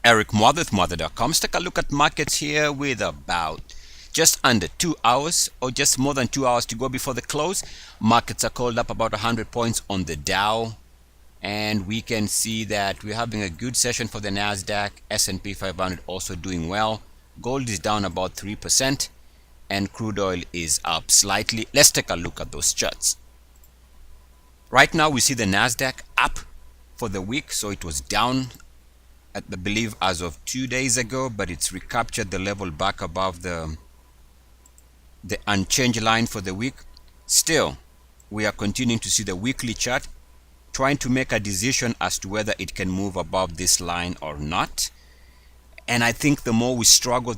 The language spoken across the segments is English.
Eric Muathe with Muathe.com. Let's take a look at markets here with about just under 2 hours or just more than 2 hours to go before the close. Markets are called up about 100 points on the Dow, and we can see that we're having a good session for the NASDAQ. S&P 500 also doing well. Gold is down about 3% and crude oil is up slightly. Let's take a look at those charts. Right now we see the NASDAQ up for the week, so it was down I believe as of 2 days ago, but it's recaptured the level back above the unchanged line for the week. Still, we are continuing to see the weekly chart trying to make a decision as to whether it can move above this line or not. And I think the more we struggle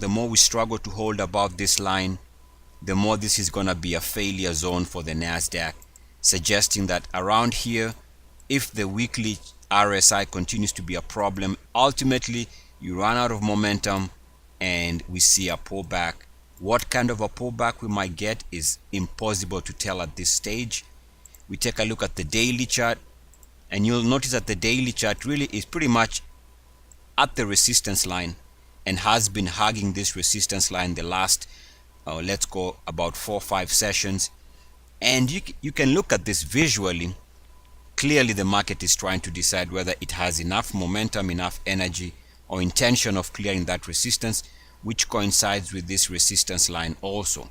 to hold above this line, the more this is going to be a failure zone for the NASDAQ, suggesting that around here, if the weekly RSI continues to be a problem, ultimately you run out of momentum and we see a pullback. What kind of a pullback we might get is impossible to tell at this stage. We take a look at the daily chart, and you'll notice that the daily chart really is pretty much at the resistance line and has been hugging this resistance line the last let's go about 4 or 5 sessions. And you can look at this visually. Clearly the market is trying to decide whether it has enough momentum, enough energy or intention of clearing that resistance, which coincides with this resistance line also.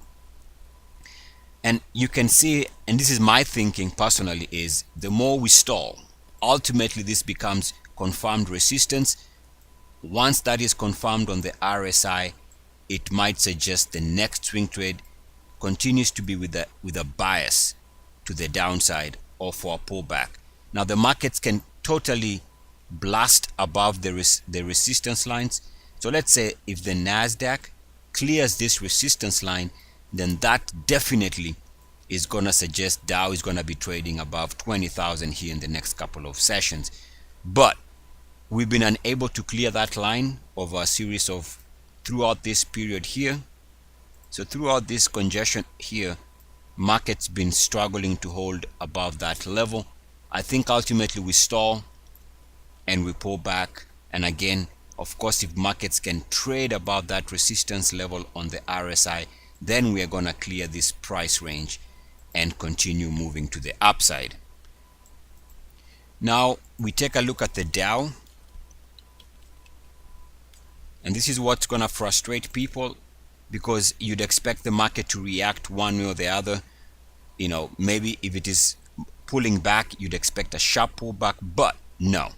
And you can see, and this is my thinking personally, is the more we stall, ultimately this becomes confirmed resistance. Once that is confirmed on the RSI, it might suggest the next swing trade continues to be with a bias to the downside or for a pullback. Now the markets can totally blast above the resistance lines. So let's say if the NASDAQ clears this resistance line, then that definitely is going to suggest Dow is going to be trading above 20,000 here in the next couple of sessions. But we've been unable to clear that line over a series of throughout this period here. So throughout this congestion here, market's been struggling to hold above that level. I think ultimately we stall and we pull back. And again, of course, if markets can trade above that resistance level on the RSI, then we are going to clear this price range and continue moving to the upside. Now we take a look at the Dow, and this is what's going to frustrate people, because you'd expect the market to react one way or the other. You know, maybe if it is pulling back, you'd expect a sharp pullback, but no.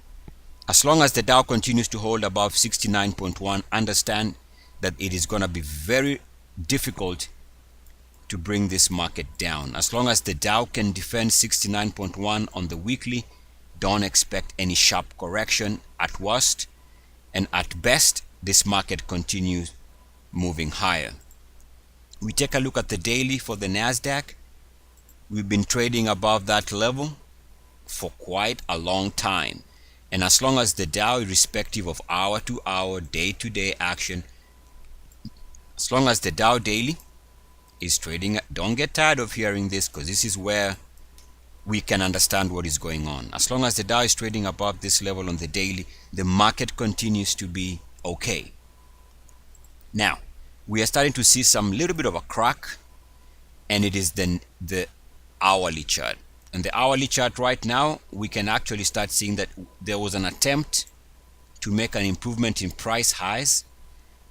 As long as the Dow continues to hold above 69.1, understand that it is going to be very difficult to bring this market down. As long as the Dow can defend 69.1 on the weekly, don't expect any sharp correction at worst, and at best this market continues moving higher. We take a look at the daily for the NASDAQ. We've been trading above that level for quite a long time, and as long as the Dow, irrespective of hour to hour, day to day action, as long as the Dow daily is trading, don't get tired of hearing this, because this is where we can understand what is going on. As long as the Dow is trading above this level on the daily, the market continues to be okay. Now we are starting to see some little bit of a crack, and it is the hourly chart. And the hourly chart right now, we can actually start seeing that there was an attempt to make an improvement in price highs,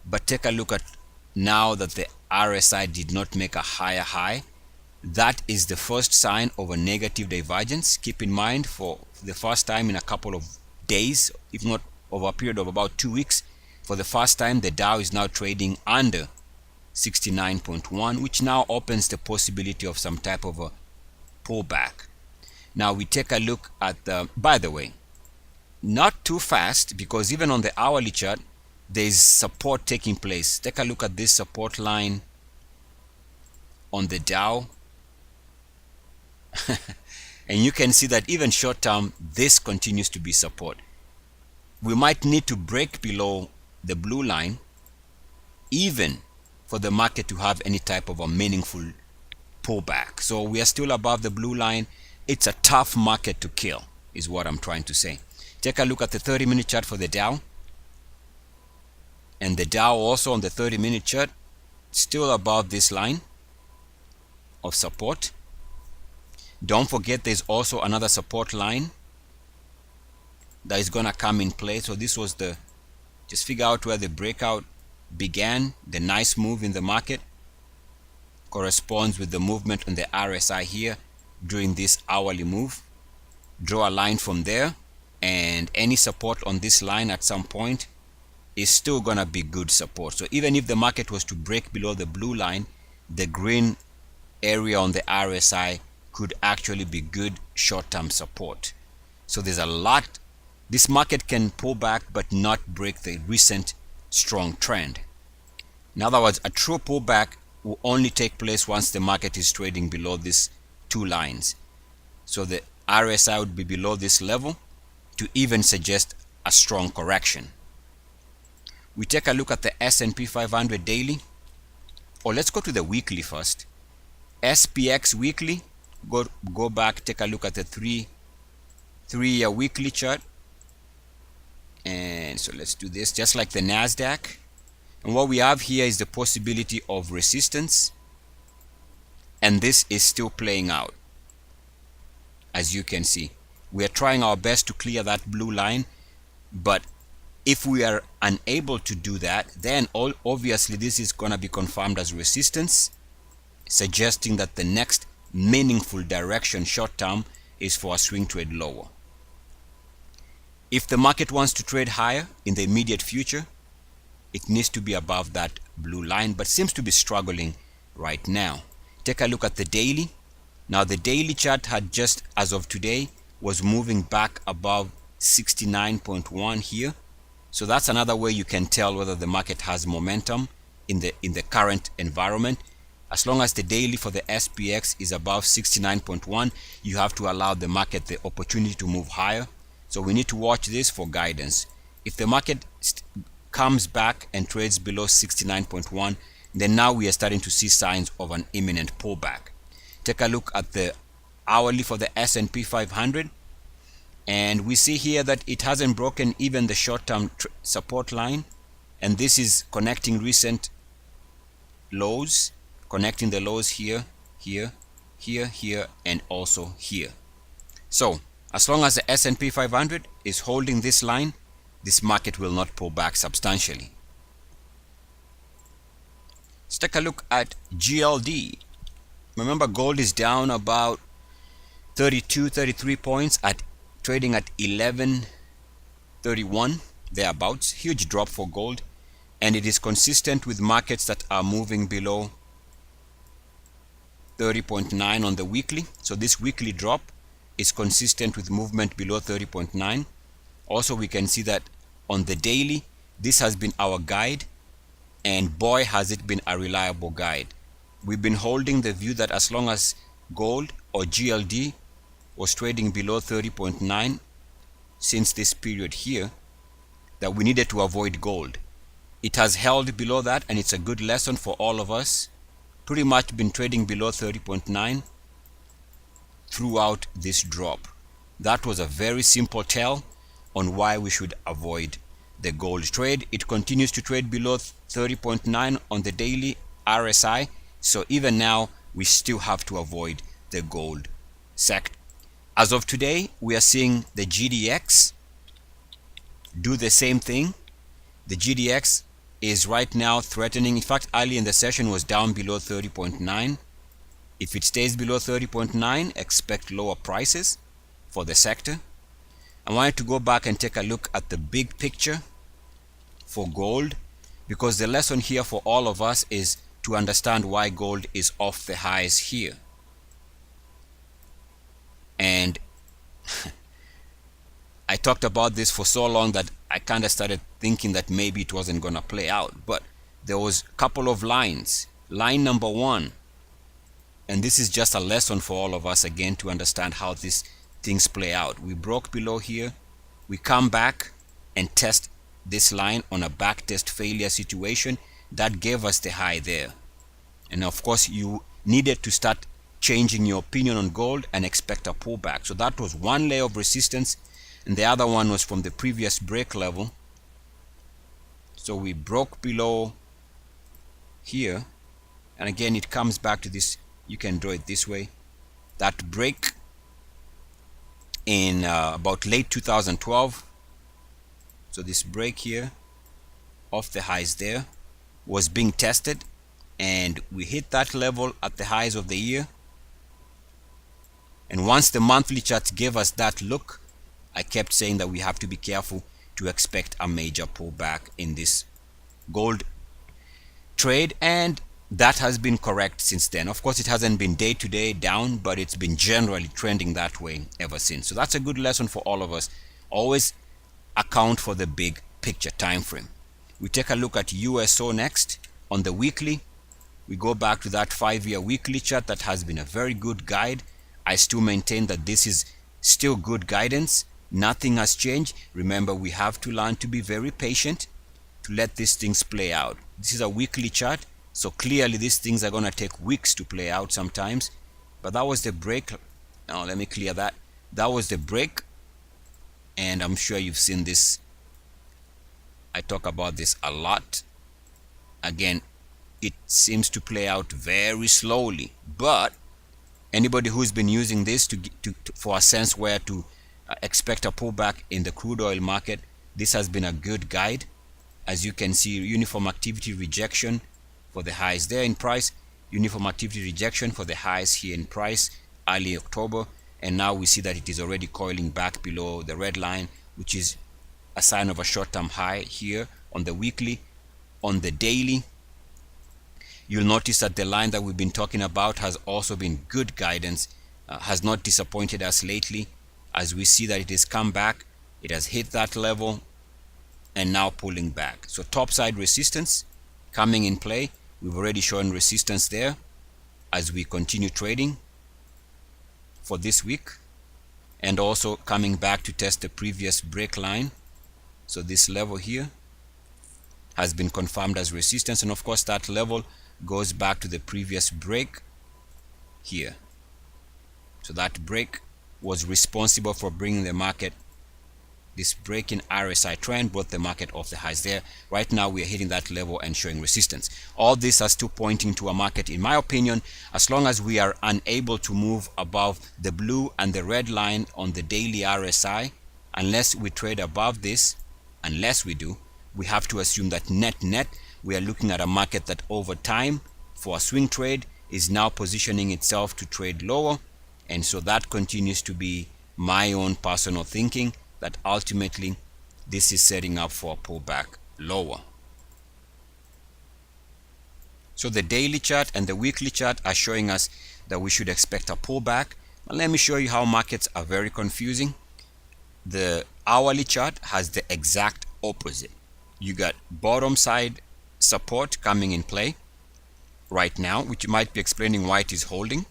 but take a look at now that the RSI did not make a higher high. That is the first sign of a negative divergence. Keep in mind, for the first time in a couple of days, if not over a period of about 2 weeks, for the first time the Dow is now trading under 69.1, which now opens the possibility of some type of a pullback. Now we take a look at the, by the way, not too fast, because even on the hourly chart there is support taking place. Take a look at this support line on the Dow and you can see that even short term this continues to be support. We might need to break below the blue line even for the market to have any type of a meaningful pullback. So we are still above the blue line. It's a tough market to kill, is what I'm trying to say. Take a look at the 30-minute chart for the Dow. And the Dow also on the 30-minute chart still above this line of support. Don't forget there's also another support line that is gonna come in play. So this was the, just figure out where the breakout began. The nice move in the market corresponds with the movement on the RSI here during this hourly move. Draw a line from there, and any support on this line at some point is still gonna be good support. So even if the market was to break below the blue line, the green area on the RSI could actually be good short-term support. So there's a lot. This market can pull back but not break the recent strong trend. In other words, a true pullback will only take place once the market is trading below these two lines. So the RSI would be below this level to even suggest a strong correction. We take a look at the S&P 500 daily, or let's go to the weekly first. SPX weekly, go back, take a look at the three-year weekly chart. And so let's do this just like the NASDAQ. And what we have here is the possibility of resistance, and this is still playing out. As you can see, we are trying our best to clear that blue line, but if we are unable to do that, then obviously this is going to be confirmed as resistance, suggesting that the next meaningful direction short term is for a swing trade lower. If the market wants to trade higher in the immediate future, it needs to be above that blue line, but seems to be struggling right now. Take a look at the daily. Now the daily chart had just as of today was moving back above 69.1 here. So that's another way you can tell whether the market has momentum in the current environment. As long as the daily for the SPX is above 69.1, you have to allow the market the opportunity to move higher. So we need to watch this for guidance. If the market comes back and trades below 69.1, then now we are starting to see signs of an imminent pullback. Take a look at the hourly for the S&P 500, and we see here that it hasn't broken even the short-term support line, and this is connecting recent lows, connecting the lows here, here, here, here, and also here. So as long as the S&P 500 is holding this line, this market will not pull back substantially. Let's take a look at GLD. Remember, gold is down about 33 points at trading at 1131 thereabouts. Huge drop for gold, and it is consistent with markets that are moving below 30.9 on the weekly. So this weekly drop is consistent with movement below 30.9. Also, we can see that on the daily, this has been our guide, and boy has it been a reliable guide. We've been holding the view that as long as gold or GLD was trading below 30.9 since this period here, that we needed to avoid gold. It has held below that, and it's a good lesson for all of us. Pretty much been trading below 30.9 throughout this drop. That was a very simple tell on why we should avoid the gold trade. It continues to trade below 30.9 on the daily RSI, so even now we still have to avoid the gold sector. As of today, we are seeing the GDX do the same thing. The GDX is right now threatening. In fact, early in the session was down below 30.9. If it stays below 30.9, expect lower prices for the sector. I wanted to go back and take a look at the big picture for gold, because the lesson here for all of us is to understand why gold is off the highs here. And I talked about this for so long that I kind of started thinking that maybe it wasn't going to play out, but there was a couple of lines. Line number one, and this is just a lesson for all of us again to understand how these things play out. We broke below here, we come back and test this line on a back test failure situation. That gave us the high there, and of course you needed to start changing your opinion on gold and expect a pullback. So that was one layer of resistance, and the other one was from the previous break level. So we broke below here, and again it comes back to this. You can draw it this way. That break in about late 2012, so this break here off the highs there was being tested, and we hit that level at the highs of the year. And once the monthly chart gave us that look, I kept saying that we have to be careful to expect a major pullback in this gold trade, and that has been correct since then. Of course, it hasn't been day to day down, but it's been generally trending that way ever since. So that's a good lesson for all of us. Always account for the big picture time frame. We take a look at USO next. On the weekly, we go back to that 5-year weekly chart that has been a very good guide. I still maintain that this is still good guidance. Nothing has changed. Remember, we have to learn to be very patient to let these things play out. This is a weekly chart, so clearly these things are going to take weeks to play out sometimes. But that was the break. Now let me clear that. That was the break, and I'm sure you've seen this. I talk about this a lot. Again, it seems to play out very slowly, but anybody who's been using this for a sense where to expect a pullback in the crude oil market, this has been a good guide. As you can see, uniform activity rejection for the highs there in price, uniform activity rejection for the highs here in price early October, and now we see that it is already coiling back below the red line, which is a sign of a short-term high here on the weekly. On the daily, you'll notice that the line that we've been talking about has also been good guidance, has not disappointed us lately. As we see that it has come back, it has hit that level and now pulling back. So topside resistance coming in play. We've already shown resistance there as we continue trading for this week, and also coming back to test the previous break line. So this level here has been confirmed as resistance, and of course that level goes back to the previous break here. So that break was responsible for bringing the market, this break in RSI trend brought the market off the highs there. Right now we are hitting that level and showing resistance. All this are still pointing to a market, in my opinion, as long as we are unable to move above the blue and the red line on the daily RSI, unless we trade above this, unless we do, we have to assume that net we are looking at a market that over time for a swing trade is now positioning itself to trade lower. And so that continues to be my own personal thinking, that ultimately this is setting up for a pullback lower. So the daily chart and the weekly chart are showing us that we should expect a pullback. Now let me show you how markets are very confusing. The hourly chart has the exact opposite. You got bottom side support coming in play right now, which might be explaining why it is holding.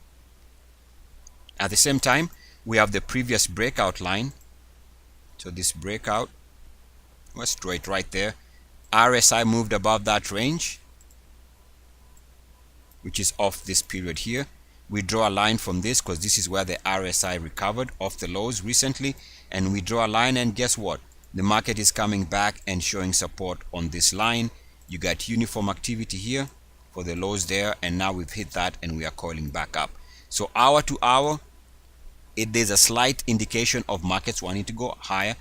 At the same time, we have the previous breakout line. So this breakout was straight right there. RSI moved above that range, which is off this period here. We draw a line from this because this is where the RSI recovered off the lows recently, and we draw a line, and guess what? The market is coming back and showing support on this line. You got uniform activity here for the lows there, and now we've hit that and we are coiling back up. So hour to hour, there's a slight indication of markets wanting to go higher,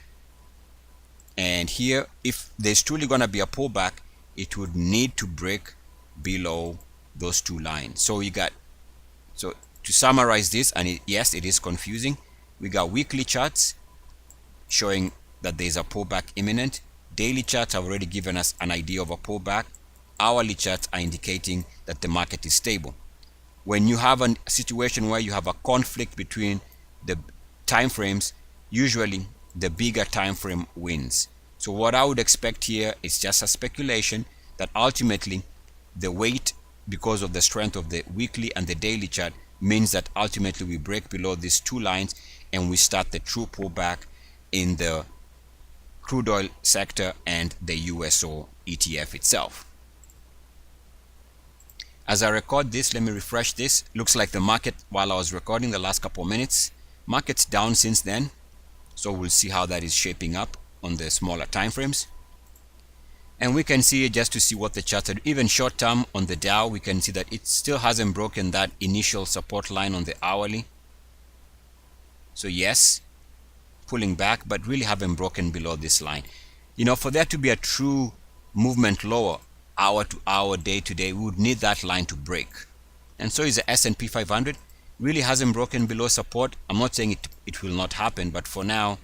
and here if there's truly going to be a pullback, it would need to break below those two lines. So to summarize this, and yes, it is confusing, we got weekly charts showing that there's a pullback imminent. Daily charts have already given us an idea of a pullback. Hourly charts are indicating that the market is stable. When you have a situation where you have a conflict between the time frames, usually the bigger time frame wins. So what I would expect here is just a speculation that ultimately the weight, because of the strength of the weekly and the daily chart, means that ultimately we break below these two lines and we start the true pullback in the crude oil sector and the USO ETF itself. As I record this, let me refresh this. Looks like the market, while I was recording the last couple of minutes, market's down since then. So we'll see how that is shaping up on the smaller time frames. And we can see it just to see what the charts are. Even short term on the Dow, we can see that it still hasn't broken that initial support line on the hourly. So yes, pulling back, but really haven't broken below this line. You know, for there to be a true movement lower, hour to hour, day to day, we would need that line to break. And so is the S&P 500. Really hasn't broken below support. I'm not saying it will not happen, but for now,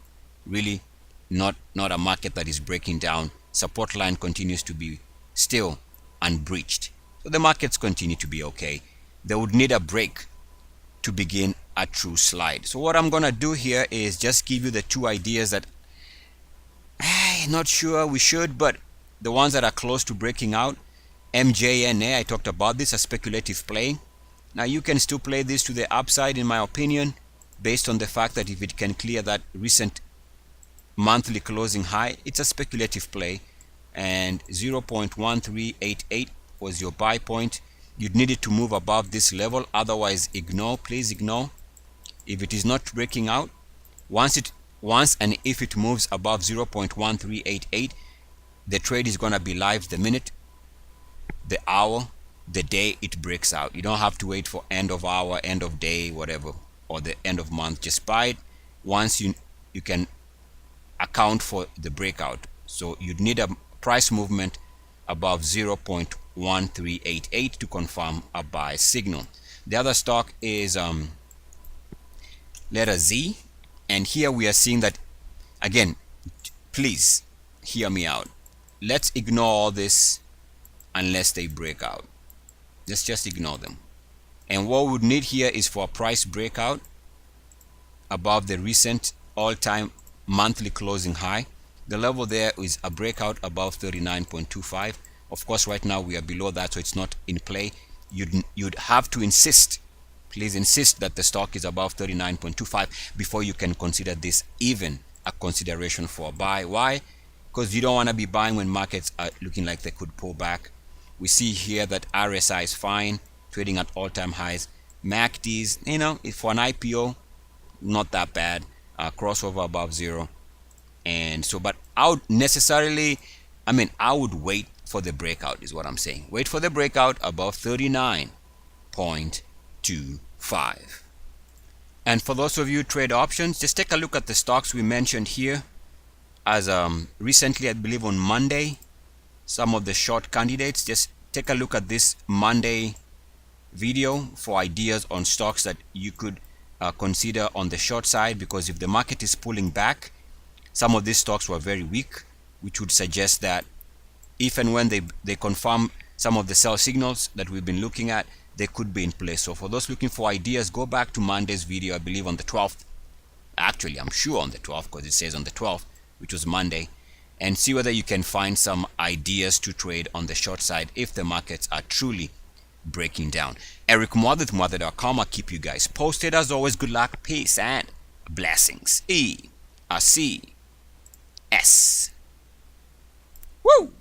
really not a market that is breaking down. Support line continues to be still unbreached. So the markets continue to be okay. They would need a break to begin a true slide. So what I'm gonna do here is just give you the two ideas that not sure we should, but the ones that are close to breaking out. MJNA, I talked about this, a speculative play. Now you can still play this to the upside in my opinion, based on the fact that if it can clear that recent monthly closing high, it's a speculative play. And 0.1388 was your buy point. You'd need it to move above this level, otherwise ignore, please ignore. If it is not breaking out, once and if it moves above 0.1388, the trade is going to be live the minute, the hour, the day it breaks out. You don't have to wait for end of hour, end of day, whatever, or the end of month. Just buy it once you can account for the breakout. So you'd need a price movement above 0.1388 to confirm a buy signal. The other stock is letter Z, and here we are seeing that again. Please hear me out. Let's ignore all this unless they break out. Just ignore them. And what we would need here is for a price breakout above the recent all-time monthly closing high. The level there is a breakout above 39.25. Of course, right now we are below that, so it's not in play. You'd have to insist, please insist, that the stock is above 39.25 before you can consider this even a consideration for a buy. Why? Because you don't want to be buying when markets are looking like they could pull back. We see here that RSI is fine, trading at all-time highs. MACDs, you know, for an IPO, not that bad. Crossover above zero. And so, but I would necessarily, I would wait for the breakout is what I'm saying. Wait for the breakout above 39.25. And for those of you who trade options, just take a look at the stocks we mentioned here. As recently, I believe on Monday, some of the short candidates, just take a look at this Monday video for ideas on stocks that you could consider on the short side, because if the market is pulling back, some of these stocks were very weak, which would suggest that if and when they confirm some of the sell signals that we've been looking at, they could be in place. So for those looking for ideas, go back to Monday's video, I believe on the 12th. Actually, I'm sure on the 12th, because it says on the 12th, which was Monday, and see whether you can find some ideas to trade on the short side if the markets are truly breaking down. Eric Muathe, Muathe.com. I'll keep you guys posted. As always, good luck, peace, and blessings. ERCS. Woo!